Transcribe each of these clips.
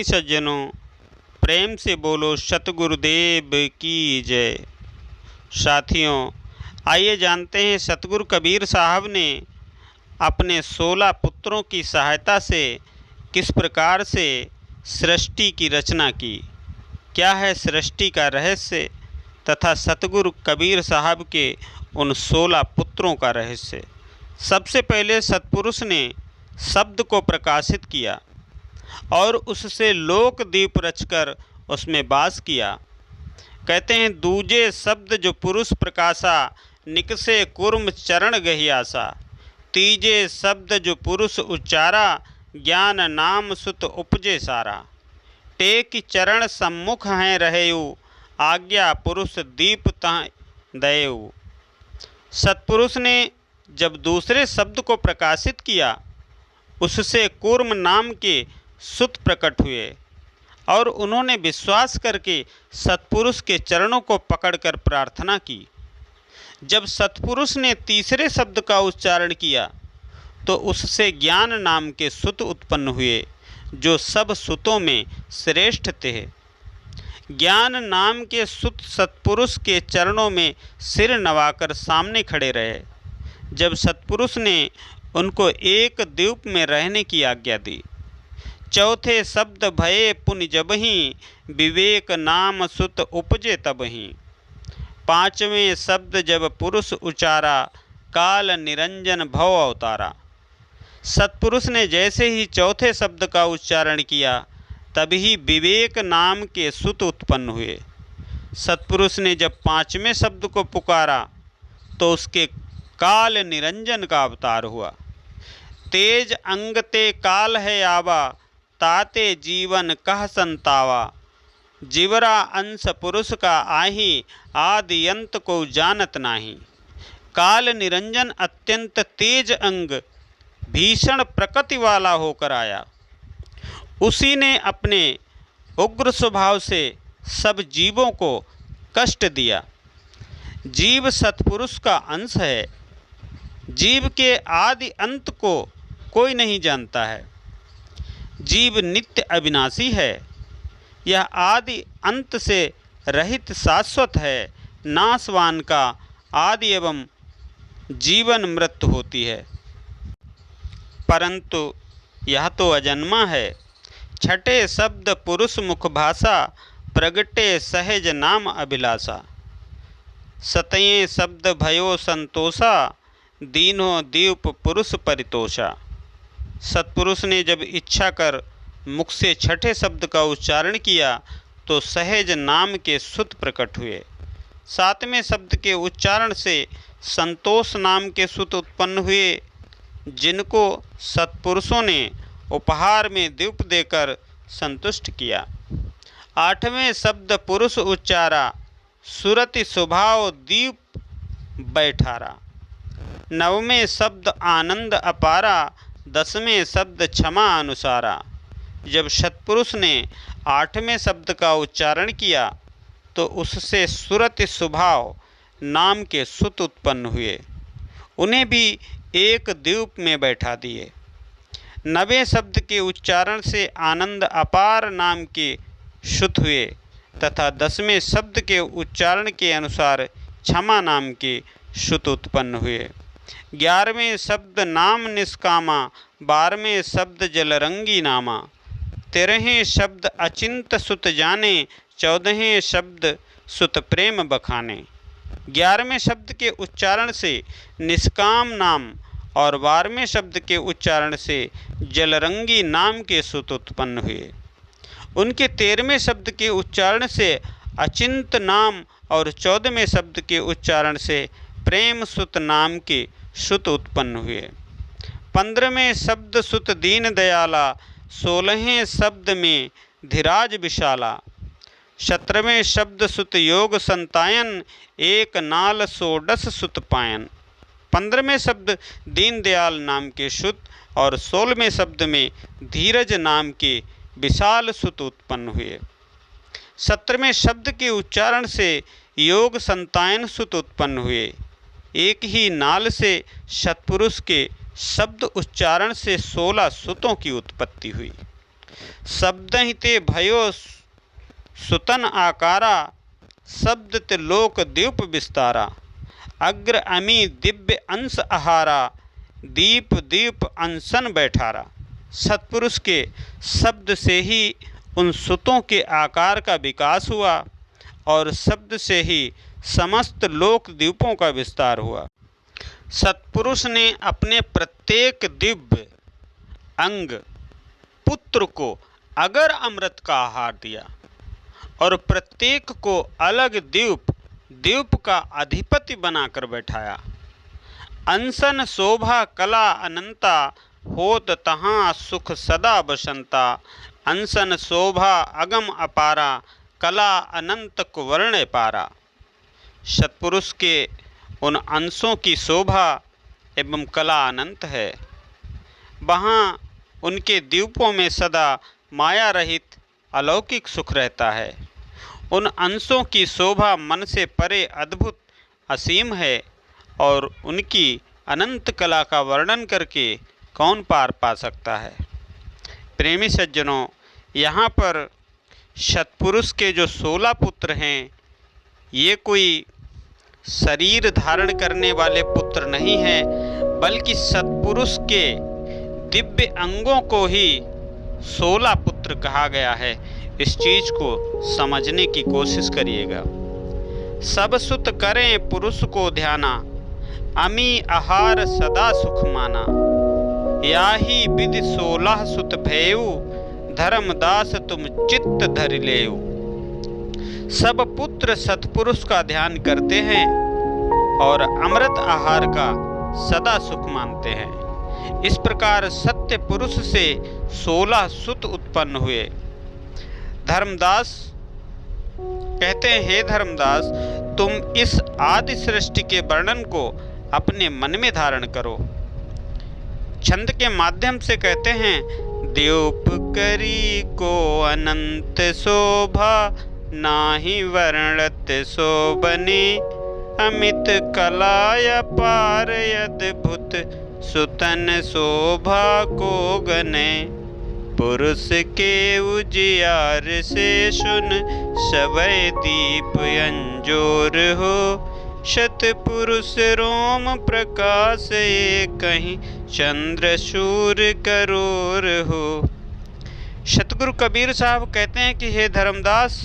नहीं सज्जनों, प्रेम से बोलो सतगुरुदेव की जय। साथियों, आइए जानते हैं सतगुरु कबीर साहब ने अपने 16 पुत्रों की सहायता से किस प्रकार से सृष्टि की रचना की। क्या है सृष्टि का रहस्य तथा सतगुरु कबीर साहब के उन 16 पुत्रों का रहस्य। सबसे पहले सतपुरुष ने शब्द को प्रकाशित किया और उससे लोक दीप रचकर उसमें वास किया। कहते हैं दूजे शब्द जो पुरुष प्रकाशा, निकसे कुर्म चरण गही आशा। तीजे शब्द जो पुरुष उच्चारा, ज्ञान नाम सुत उपजे सारा। टेक चरण सम्मुख हैं रहेऊ, आज्ञा पुरुष दीप तह दयऊ। सतपुरुष ने जब दूसरे शब्द को प्रकाशित किया, उससे कूर्म नाम के सुत प्रकट हुए और उन्होंने विश्वास करके सतपुरुष के चरणों को पकड़कर प्रार्थना की। जब सतपुरुष ने तीसरे शब्द का उच्चारण किया तो उससे ज्ञान नाम के सुत उत्पन्न हुए, जो सब सुतों में श्रेष्ठ थे। ज्ञान नाम के सुत सतपुरुष के चरणों में सिर नवाकर सामने खड़े रहे। जब सतपुरुष ने उनको एक द्वीप में रहने की आज्ञा दी। चौथे शब्द भये पुनि जबहि, विवेक नाम सुत उपजे तबहि। पांचवें शब्द जब पुरुष उचारा, काल निरंजन भव अवतारा। सतपुरुष ने जैसे ही चौथे शब्द का उच्चारण किया, तभी विवेक नाम के सुत उत्पन्न हुए। सतपुरुष ने जब पांचवें शब्द को पुकारा तो उसके काल निरंजन का अवतार हुआ। तेज अंग ते काल है आवा, ताते जीवन कह संतावा। जीवरा अंश पुरुष का आही, आदि अंत को जानत नाही। काल निरंजन अत्यंत तेज अंग, भीषण प्रकृति वाला होकर आया। उसी ने अपने उग्र स्वभाव से सब जीवों को कष्ट दिया। जीव सतपुरुष का अंश है। जीव के आदि अंत को कोई नहीं जानता है। जीव नित्य अविनाशी है। यह आदि अंत से रहित शाश्वत है। नाशवान का आदि एवं जीवन मृत्यु होती है, परंतु यह तो अजन्मा है। छठे शब्द पुरुष मुख भाषा, प्रगटे सहज नाम अभिलाषा। सतये शब्द भयो संतोषा, दीनो दीप पुरुष परितोषा। सतपुरुष ने जब इच्छा कर मुख से छठे शब्द का उच्चारण किया तो सहज नाम के सुत प्रकट हुए। सातवें शब्द के उच्चारण से संतोष नाम के सुत उत्पन्न हुए, जिनको सतपुरुषों ने उपहार में द्वीप देकर संतुष्ट किया। आठवें शब्द पुरुष उच्चारा, सुरति स्वभाव दीप बैठारा। नवमें शब्द आनंद अपारा, दसवें शब्द क्षमा अनुसारा। जब सतपुरुष ने आठवें शब्द का उच्चारण किया तो उससे सुरति स्वभाव नाम के सुत उत्पन्न हुए, उन्हें भी एक द्वीप में बैठा दिए। नवें शब्द के उच्चारण से आनंद अपार नाम के सुत हुए तथा दसवें शब्द के उच्चारण के अनुसार क्षमा नाम के सुत उत्पन्न हुए। 11वें शब्द नाम निष्कामा, 12वें शब्द जलरंगी नामा। 13वें शब्द अचिंत सुत जाने, 14वें शब्द सुत प्रेम बखाने। 11वें शब्द के उच्चारण से निष्काम नाम और 12वें शब्द के उच्चारण से जलरंगी नाम के सुत उत्पन्न हुए। उनके 13वें शब्द के उच्चारण से अचिंत नाम और 14वें शब्द के उच्चारण से प्रेम सुत नाम के सुत उत्पन्न हुए। 15वें शब्द सुत दीन दयाला, 16वें शब्द में धीराज विशाला। 17वें शब्द सुत योग संतायन, एक नाल सोडस सुत पायन। 15वें शब्द दीन दयाल नाम के सुत और 16वें शब्द में धीरज नाम के विशाल सुत उत्पन्न हुए। 17वें शब्द के उच्चारण से योग संतायन सुत उत्पन्न हुए। एक ही नाल से सतपुरुष के शब्द उच्चारण से 16 सुतों की उत्पत्ति हुई। शब्द ते भयो सुतन आकारा, शब्द ते लोक द्वीप विस्तारा। अग्र अमी दिव्य अंश आहारा, दीप दीप अंसन बैठारा। सत्पुरुष के शब्द से ही उन सुतों के आकार का विकास हुआ और शब्द से ही समस्त लोक द्वीपों का विस्तार हुआ। सत्पुरुष ने अपने प्रत्येक दिव्य अंग पुत्र को अगर अमृत का आहार दिया और प्रत्येक को अलग द्वीप का अधिपति बनाकर बैठाया। अंसन शोभा कला अनंता, होत तहाँ सुख सदा बसंता। अंसन शोभा अगम अपारा, कला अनंत कुवर्ण पारा। सत्पुरुष के उन अंशों की शोभा एवं कला अनंत है। वहाँ उनके द्वीपों में सदा माया रहित अलौकिक सुख रहता है। उन अंशों की शोभा मन से परे अद्भुत असीम है और उनकी अनंत कला का वर्णन करके कौन पार पा सकता है। प्रेमी सज्जनों, यहाँ पर सत्पुरुष के जो 16 पुत्र हैं, ये कोई शरीर धारण करने वाले पुत्र नहीं हैं, बल्कि सत्पुरुष के दिव्य अंगों को ही 16 पुत्र कहा गया है। इस चीज को समझने की कोशिश करिएगा। सब सुत करें पुरुष को ध्याना, अमी आहार सदा सुख माना। याही विधि 16 सुत भयऊ, धर्मदास तुम चित्त धरि लेऊ। सब पुत्र सत्पुरुष का ध्यान करते हैं और अमृत आहार का सदा सुख मानते हैं। इस प्रकार सत्य पुरुष से 16 सुत उत्पन्न हुए। धर्मदास कहते हैं, हे धर्मदास, तुम इस आदि सृष्टि के वर्णन को अपने मन में धारण करो। छंद के माध्यम से कहते हैं, द्यूप करी को अनंत शोभा, नाही वर्णत शोभनी। अमित कलाय पार अद्भुत, सुतन शोभा को गने। पुरुष के उजियार से सुन, सवै दीप अंजोर हो। शतपुरुष रोम प्रकाश, ये कहीं चंद्र सूर्य करोर हो। सतगुरु कबीर साहब कहते हैं कि हे धर्मदास,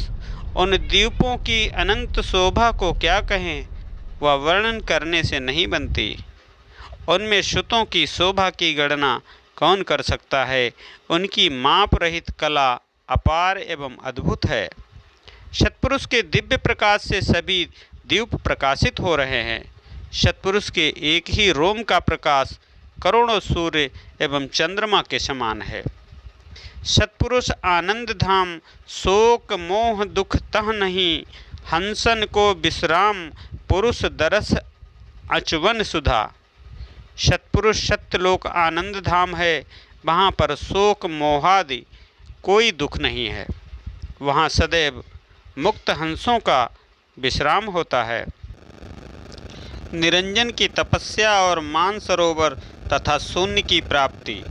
उन द्वीपों की अनंत शोभा को क्या कहें, वह वर्णन करने से नहीं बनती। उनमें सुतों की शोभा की गणना कौन कर सकता है। उनकी माप रहित कला अपार एवं अद्भुत है। सत्पुरुष के दिव्य प्रकाश से सभी द्वीप प्रकाशित हो रहे हैं। सत्पुरुष के एक ही रोम का प्रकाश करोड़ों सूर्य एवं चंद्रमा के समान है। सत्पुरुष आनंद धाम, शोक मोह दुख तह नहीं। हंसन को विश्राम, पुरुष दरस अचवन सुधा। सत्पुरुष सत्यलोक आनंद धाम है। वहाँ पर शोक मोहादि कोई दुख नहीं है। वहाँ सदैव मुक्त हंसों का विश्राम होता है। निरंजन की तपस्या और मानसरोवर तथा शून्य की प्राप्ति।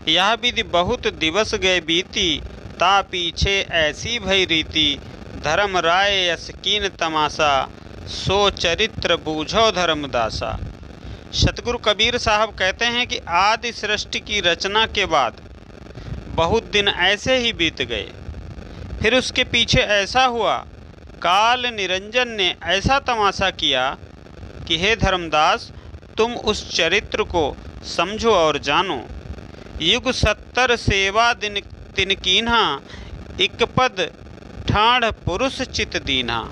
यह विधि बहुत दिवस गए बीती, ता पीछे ऐसी भई रीति। धर्म राय यस कीन तमाशा, सो चरित्र बूझो धर्मदासा। सतगुरु कबीर साहब कहते हैं कि आदि सृष्टि की रचना के बाद बहुत दिन ऐसे ही बीत गए। फिर उसके पीछे ऐसा हुआ, काल निरंजन ने ऐसा तमाशा किया कि हे धर्मदास, तुम उस चरित्र को समझो और जानो। युग 70 सेवा दिन तिन कीन्हा, इक पद ठाढ़ पुरुष चित दीन्हा।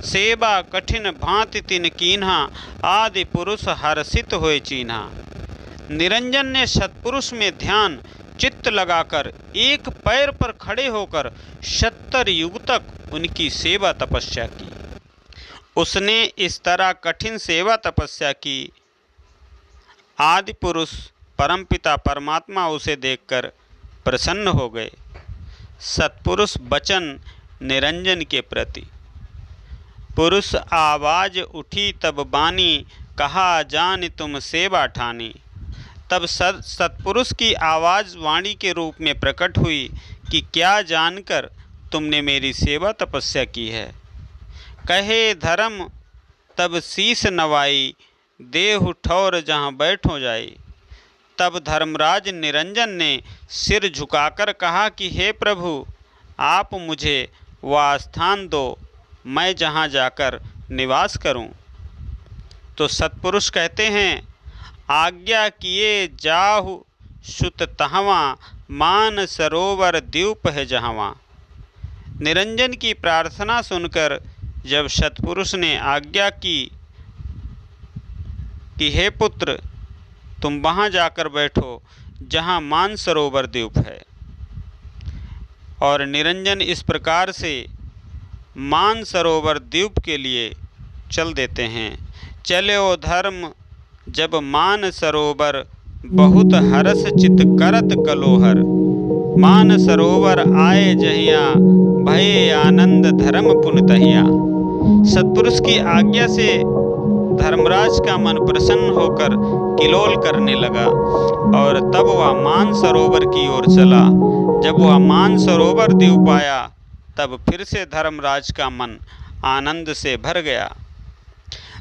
सेवा कठिन भांति तिन कीन्हा, आदि पुरुष हर्षित होए चीन्हा। निरंजन ने सत्पुरुष में ध्यान चित्त लगाकर एक पैर पर खड़े होकर 70 युग तक उनकी सेवा तपस्या की। उसने इस तरह कठिन सेवा तपस्या की। आदि पुरुष परमपिता परमात्मा उसे देखकर प्रसन्न हो गए। सत्पुरुष वचन निरंजन के प्रति। पुरुष आवाज उठी तब बानी, कहा जान तुम सेवा ठानी। तब सत्पुरुष की आवाज़ वाणी के रूप में प्रकट हुई कि क्या जानकर तुमने मेरी सेवा तपस्या की है। कहे धर्म तब शीस नवाई, देहु ठौर जहाँ बैठो जाई। तब धर्मराज निरंजन ने सिर झुकाकर कहा कि हे प्रभु, आप मुझे वह स्थान दो, मैं जहाँ जाकर निवास करूं। तो सत्पुरुष कहते हैं, आज्ञा किए जाहु सुत तहवां, मान सरोवर द्वीप है जहवां। निरंजन की प्रार्थना सुनकर जब सत्पुरुष ने आज्ञा की कि हे पुत्र, तुम वहाँ जाकर बैठो जहाँ मानसरोवर द्वीप है, और निरंजन इस प्रकार से मानसरोवर द्वीप के लिए चल देते हैं। चले ओ धर्म जब मानसरोवर, बहुत हर्ष चित करत कलोहर। मानसरोवर आए जहिया, भये आनंद धर्म पुन तहिया। सत्पुरुष की आज्ञा से धर्मराज का मन प्रसन्न होकर किलोल करने लगा और तब वह मानसरोवर की ओर चला। जब वह मानसरोवर द्वीप आया तब फिर से धर्मराज का मन आनंद से भर गया।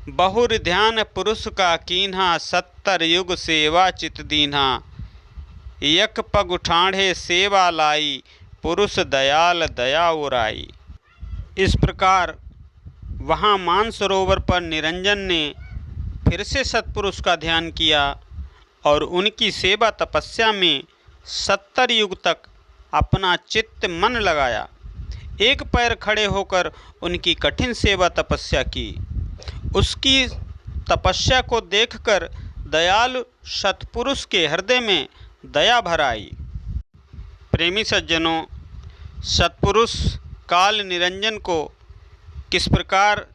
बहुर ध्यान पुरुष का कीन्हा, 70 युग सेवा चित दीन्हा। यक पग उठाढ़े सेवा लाई, पुरुष दयाल दया उराई। इस प्रकार वहाँ मानसरोवर पर निरंजन ने फिर से सत्पुरुष का ध्यान किया और उनकी सेवा तपस्या में 70 युग तक अपना चित्त मन लगाया। एक पैर खड़े होकर उनकी कठिन सेवा तपस्या की। उसकी तपस्या को देखकर दयालु सत्पुरुष के हृदय में दया भर आई। प्रेमी सज्जनों, सत्पुरुष काल निरंजन को किस प्रकार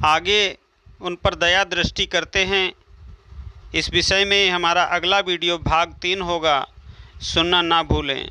आगे उन पर दया दृष्टि करते हैं, इस विषय में हमारा अगला वीडियो भाग 3 होगा। सुनना ना भूलें।